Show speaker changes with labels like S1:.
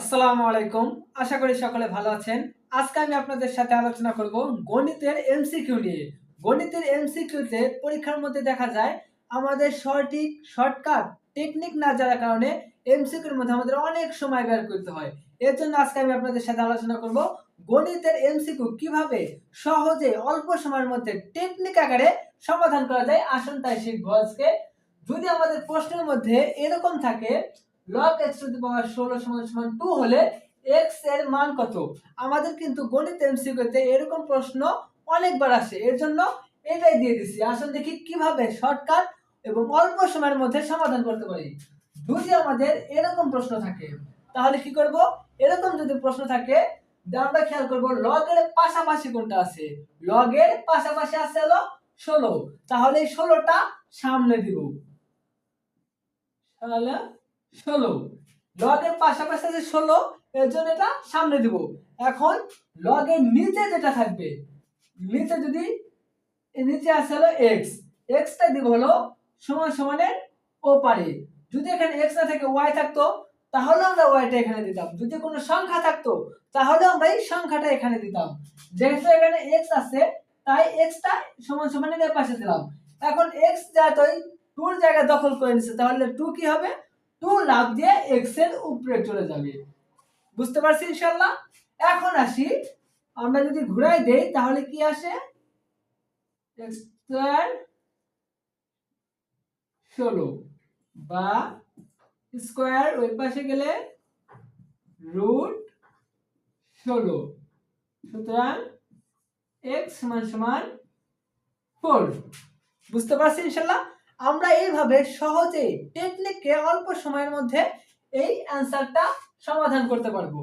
S1: আসসালামু আলাইকুম। আশা করি সকলে ভালো আছেন। আজকে আমি আপনাদের সাথে আলোচনা করব গণিতের এমসিকিউ নিয়ে। গণিতের এমসিকিউতে পরীক্ষার মধ্যে দেখা যায় আমাদের সঠিক শর্টকাট টেকনিক না জানার কারণে এমসিকিউর মধ্যে আমাদের অনেক সময় ব্যয় করতে হয়। এর জন্য আজকে আমি আপনাদের সাথে আলোচনা করব গণিতের এমসিকিউ কিভাবে সহজে অল্প সময়ের মধ্যে টেকনিক আকারে সমাধান করা যায়। আসুন তাই শিখবো আজকে। যদি আমাদের প্রশ্নের মধ্যে এরকম থাকে log x টু দি পাওয়ার 16 সমান সমান 2 হলে x এর মান কত? আমাদের কিন্তু গণিত এমসিকিউতে এরকম প্রশ্ন অনেকবার আসে। এর জন্য এটাই দিয়ে দিছি। আসুন দেখি কিভাবে শর্টকাট এবং অল্প সময়ের মধ্যে সমাধান করতে পারি। যদি আমাদের এরকম প্রশ্ন থাকে তাহলে কি করব? এরকম যদি প্রশ্ন থাকে আমরা খেয়াল করব log এর পাশাপাশি কোনটা আছে। log এর পাশাপাশি আছে হলো 16। তাহলে এই 16টা সামনে দিব। তাহলে 16 লগ এর পাশাপাশি আছে 16, এর জন্য এটা সামনে দিব। এখন লগ এর নিচে যেটা থাকবে, নিচে যদি নিচে আছে হলো x, x টা দিব হলো সমান সমানের ওপারে। যদি এখানে x না থাকে y থাকতো তাহলে আমরা y টা এখানে দিতাম। যদি কোনো সংখ্যা থাকতো তাহলে আমরা এই সংখ্যাটা এখানে দিতাম। যেহেতু এখানে x আছে তাই x টা সমান সমানের এর পাশে দিলাম। এখন x যতই 2 এর জায়গা দখল করে নিছে তাহলে 2 কি হবে? 2 লাফ দিয়ে x এর উপরে চলে যাবে। বুঝতে পারছি ইনশাআল্লাহ? এখন আসি, আমরা যদি ঘুরাই দেই তাহলে কি আসে? x স্কয়ার 16 বা স্কয়ার ওই পাশে গেলে রুট 16। সুতরাং x সমান সমান 4। বুঝতে পারছি ইনশাআল্লাহ? আমরা এইভাবে সহজে টেকনিকে অল্প সময়ের মধ্যে এই অ্যানসারটা সমাধান করতে পারবো।